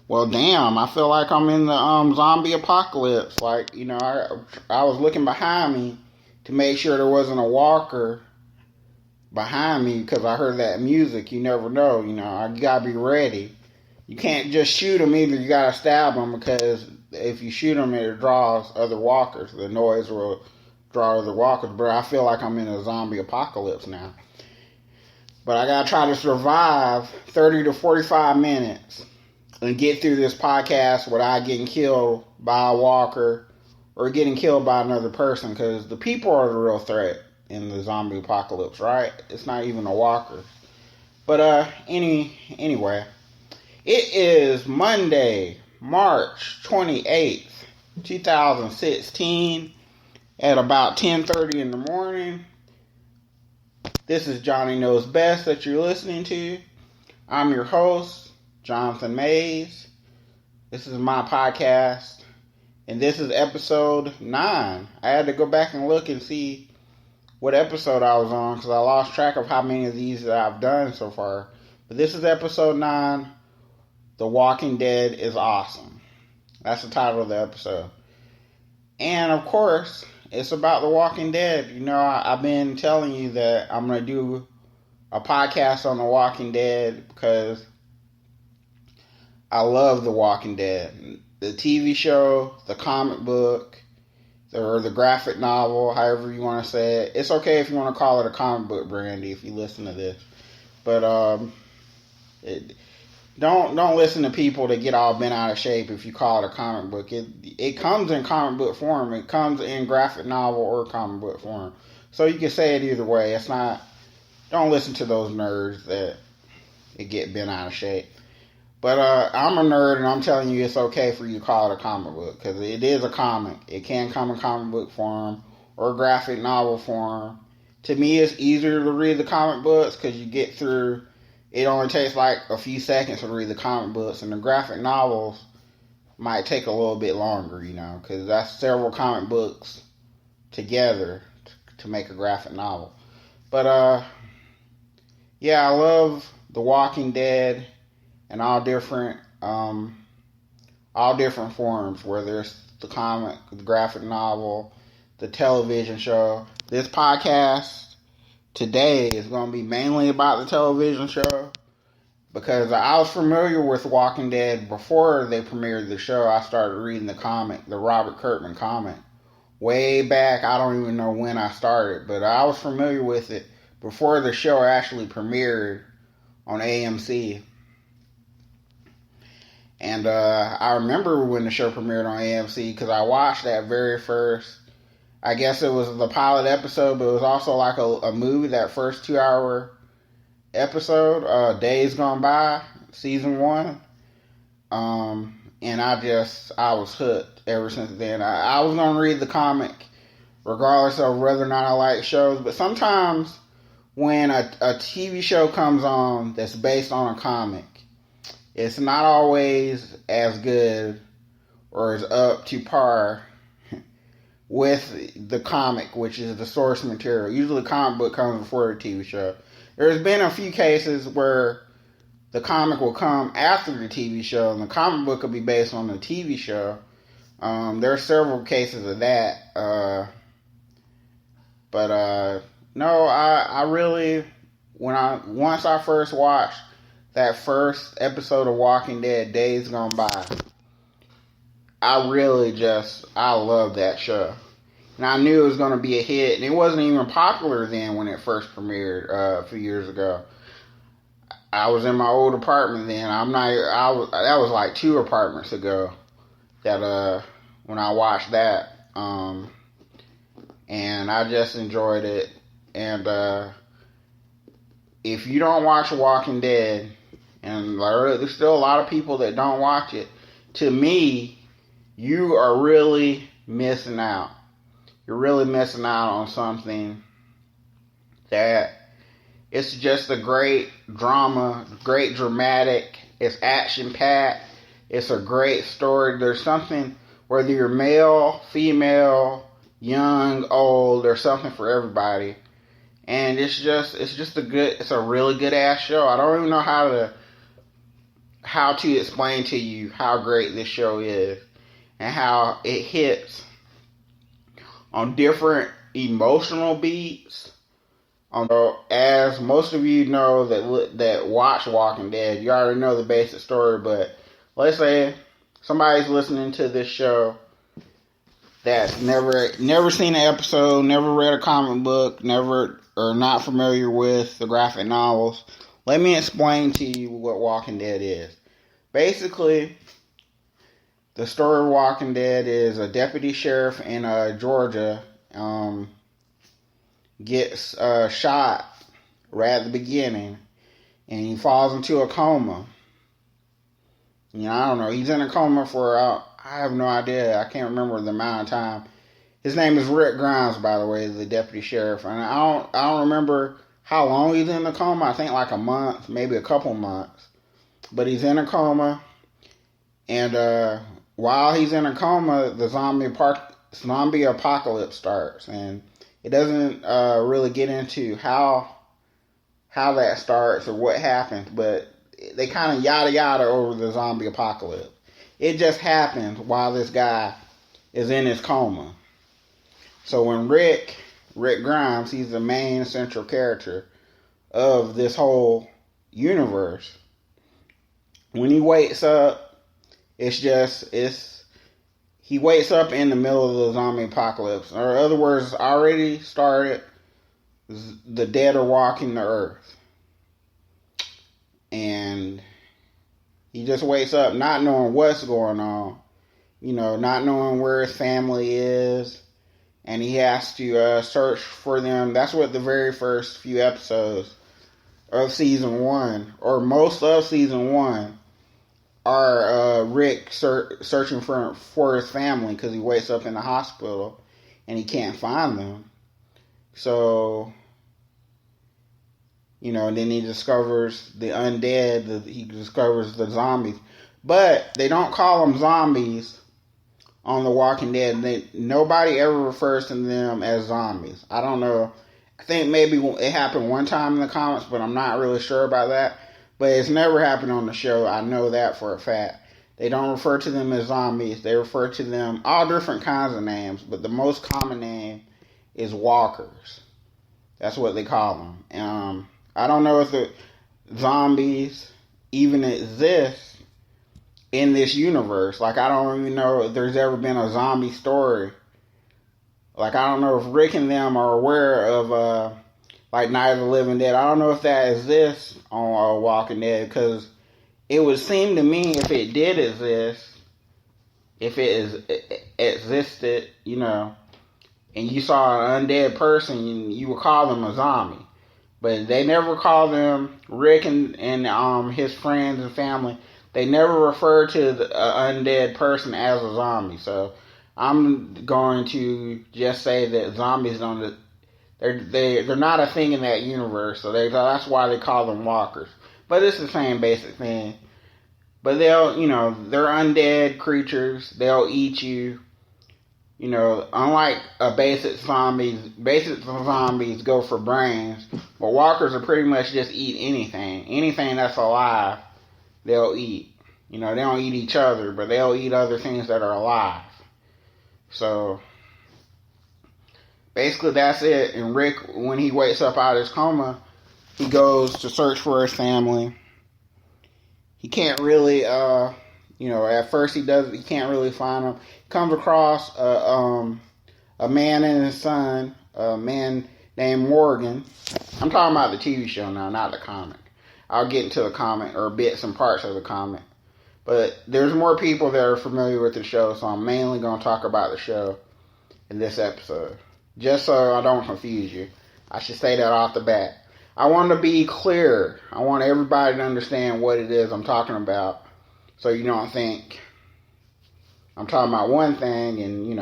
Well, damn, I feel like I'm in the zombie apocalypse. Like, I was looking behind me to make sure there wasn't a walker behind me because I heard that music. You never know, I gotta be ready. You can't just shoot them either. You gotta stab them because if you shoot them, it draws other walkers. The noise will draw other walkers. But I feel like I'm in a zombie apocalypse now. But I gotta try to survive 30 to 45 minutes and get through this podcast without getting killed by a walker or getting killed by another person, because the people are the real threat in the zombie apocalypse, right? It's not even a walker. But anyway, it is Monday, March 28th, 2016 at about 10:30 in the morning. This is Johnny Knows Best that you're listening to. I'm your host, Jonathan Mays. This is my podcast, and this is episode 9. I had to go back and look and see what episode I was on because I lost track of how many of these that I've done so far. But this is episode 9. The Walking Dead is awesome. That's the title of the episode. And of course, it's about The Walking Dead. I've been telling you that I'm going to do a podcast on The Walking Dead because I love The Walking Dead. The TV show, the comic book, or the graphic novel, however you want to say it. It's okay if you want to call it a comic book, Brandy, if you listen to this. But don't listen to people that get all bent out of shape if you call it a comic book. It comes in comic book form. It comes in graphic novel or comic book form. So you can say it either way. It's not. Don't listen to those nerds that get bent out of shape. But I'm a nerd, and I'm telling you it's okay for you to call it a comic book because it is a comic. It can come in comic book form or graphic novel form. To me, it's easier to read the comic books because you get through. It only takes like a few seconds to read the comic books, and the graphic novels might take a little bit longer, because that's several comic books together to make a graphic novel. But yeah, I love The Walking Dead. And all different forms, whether it's the comic, the graphic novel, the television show. This podcast today is going to be mainly about the television show because I was familiar with Walking Dead before they premiered the show. I started reading the comic, the Robert Kirkman comic, way back. I don't even know when I started, but I was familiar with it before the show actually premiered on AMC. And I remember when the show premiered on AMC because I watched that very first, I guess it was the pilot episode, but it was also like a movie, that first 2-hour episode, Days Gone By, season 1. And I was hooked ever since then. I was going to read the comic regardless of whether or not I like shows, but sometimes when a TV show comes on that's based on a comic, it's not always as good or as up to par with the comic, which is the source material. Usually the comic book comes before the TV show. There's been a few cases where the comic will come after the TV show, and the comic book will be based on the TV show. There are several cases of that. No, I really, once I first watched that first episode of Walking Dead, Days Gone By, I love that show. And I knew it was going to be a hit, and it wasn't even popular then when it first premiered a few years ago. I was in my old apartment then. That was like 2 apartments ago that when I watched that. And I just enjoyed it. And if you don't watch Walking Dead, and there's still a lot of people that don't watch it, to me, you are really missing out. You're really missing out on something that it's just a great drama, great dramatic, it's action-packed, it's a great story. There's something, whether you're male, female, young, old, there's something for everybody. And it's a really good ass show. I don't even know how how to explain to you how great this show is and how it hits on different emotional beats. As most of you know that watch Walking Dead, you already know the basic story, but let's say somebody's listening to this show that's never seen an episode, never read a comic book, never or not familiar with the graphic novels. Let me explain to you what Walking Dead is. Basically, the story of Walking Dead is a deputy sheriff in Georgia gets shot right at the beginning, and he falls into a coma. I don't know. He's in a coma for I have no idea. I can't remember the amount of time. His name is Rick Grimes, by the way, the deputy sheriff, and I don't remember how long he's in the coma. I think like a month, maybe a couple months. But he's in a coma, and while he's in a coma, the zombie apocalypse starts, and it doesn't really get into how that starts or what happens, but they kind of yada yada over the zombie apocalypse. It just happens while this guy is in his coma. So when Rick Grimes, he's the main central character of this whole universe. When he wakes up, he wakes up in the middle of the zombie apocalypse. Or in other words, it's already started. The dead are walking the earth. And he just wakes up not knowing what's going on. Not knowing where his family is. And he has to search for them. That's what the very first few episodes of season 1, or most of season 1, are Rick searching for his family, because he wakes up in the hospital and he can't find them. So, then he discovers the undead, he discovers the zombies. But they don't call them zombies on The Walking Dead. Nobody ever refers to them as zombies. I don't know. I think maybe it happened one time in the comics, but I'm not really sure about that. But it's never happened on the show. I know that for a fact. They don't refer to them as zombies. They refer to them all different kinds of names, but the most common name is walkers. That's what they call them. I don't know if the zombies even exist in this universe. Like, I don't even know if there's ever been a zombie story. Like, I don't know if Rick and them are aware of, like, Night of the Living Dead. I don't know if that exists on Walking Dead, because it would seem to me if it did exist, if it existed, and you saw an undead person, you would call them a zombie. But they never call them, Rick and his friends and family, they never refer to the undead person as a zombie. So I'm going to just say that zombies they're not a thing in that universe. So that's why they call them walkers. But it's the same basic thing. But they're undead creatures. They'll eat you. Unlike basic zombies go for brains, but walkers are pretty much just eat anything. Anything that's alive, they'll eat. They don't eat each other, but they'll eat other things that are alive. So, basically that's it. And Rick, when he wakes up out of his coma, he goes to search for his family. He can't really, at first he can't really find them. He comes across a man and his son, a man named Morgan. I'm talking about the TV show now, not the comic. I'll get into the comic, or bits and parts of the comic. But there's more people that are familiar with the show, so I'm mainly going to talk about the show in this episode. Just so I don't confuse you. I should say that off the bat. I want to be clear. I want everybody to understand what it is I'm talking about, so you don't think I'm talking about one thing and,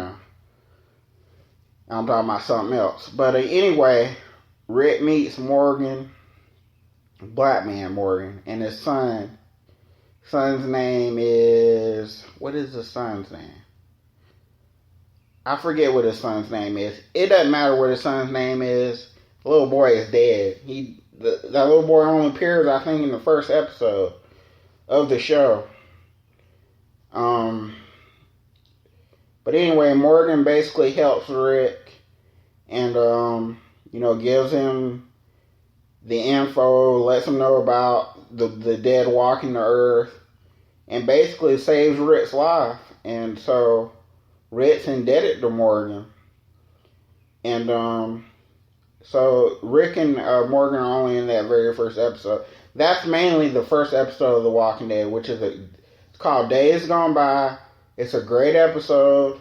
I'm talking about something else. But anyway, Rick meets Morgan, black man Morgan, and his son. Son's name is... What is the son's name? I forget what his son's name is. It doesn't matter what his son's name is. The little boy is dead. That little boy only appears, I think, in the first episode. of the show. But anyway, Morgan basically helps Rick and, gives him the info, lets him know about the dead walking the earth, and basically saves Rick's life. And so Rick's indebted to Morgan. And so Rick and Morgan are only in that very first episode. That's mainly the first episode of The Walking Dead, which is it's called Days Gone By. It's a great episode.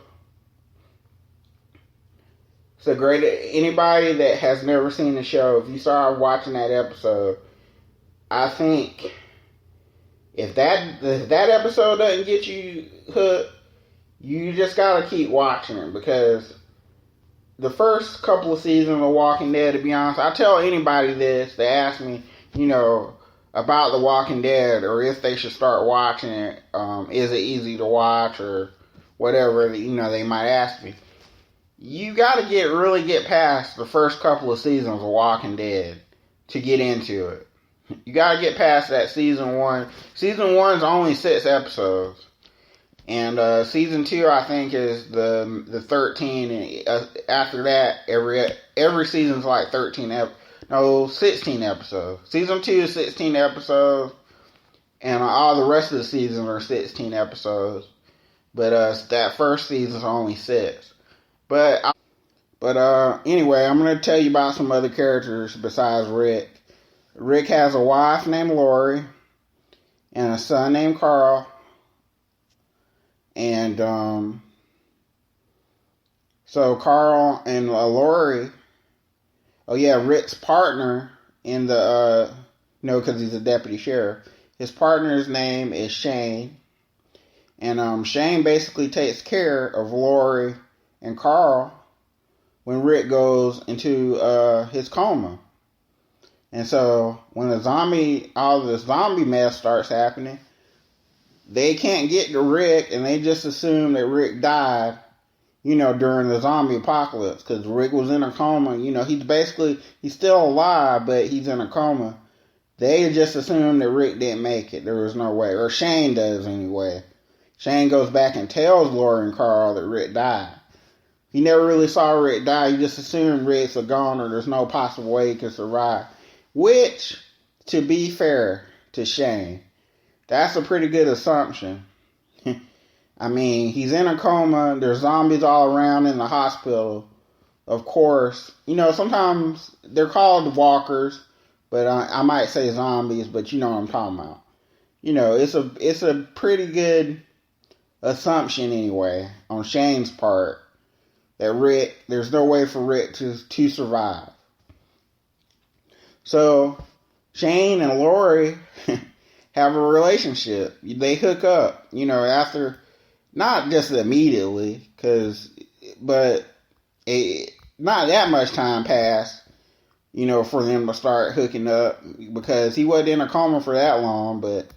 It's a great... Anybody that has never seen the show, if you start watching that episode, I think if that episode doesn't get you hooked, you just gotta keep watching it, because the first couple of seasons of Walking Dead, to be honest, I tell anybody this, they ask me, about The Walking Dead, or if they should start watching it, is it easy to watch, or whatever, they might ask me. You gotta really get past the first couple of seasons of Walking Dead to get into it. You gotta get past that season 1. Season 1 is only 6 episodes. And season 2, I think, is the 13. And after that, every season's like 16 episodes. Season 2 is 16 episodes, and all the rest of the season are 16 episodes. But that first season is only 6. But anyway, I'm gonna tell you about some other characters besides Rick. Rick has a wife named Lori and a son named Carl. And so Carl and Lori, Rick's partner in the, because he's a deputy sheriff, his partner's name is Shane. And Shane basically takes care of Lori and Carl when Rick goes into his coma. And so when all the zombie mess starts happening, they can't get to Rick, and they just assume that Rick died, during the zombie apocalypse, because Rick was in a coma. He's still alive, but he's in a coma. They just assume that Rick didn't make it. There was no way. Or Shane does anyway. Shane goes back and tells Laura and Carl that Rick died. He never really saw Rick die. He just assumed Rick's a goner. There's no possible way he could survive. Which, to be fair to Shane, that's a pretty good assumption. I mean, he's in a coma. There's zombies all around in the hospital. Of course, sometimes they're called walkers, but I might say zombies, but you know what I'm talking about. It's a pretty good assumption anyway on Shane's part that there's no way for Rick to survive. So Shane and Lori have a relationship. They hook up, after, not just immediately, but not that much time passed, for them to start hooking up, because he wasn't in a coma for that long. But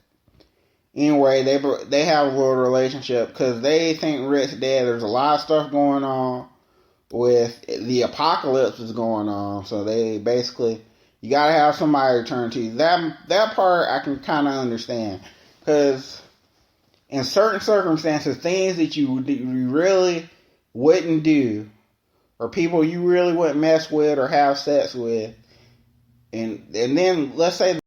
anyway, they have a little relationship because they think Rick's dead. There's a lot of stuff going on with the apocalypse is going on, so they basically, you gotta have somebody to turn to. That part I can kind of understand, because in certain circumstances, things that you really wouldn't do, or people you really wouldn't mess with or have sex with, and then let's say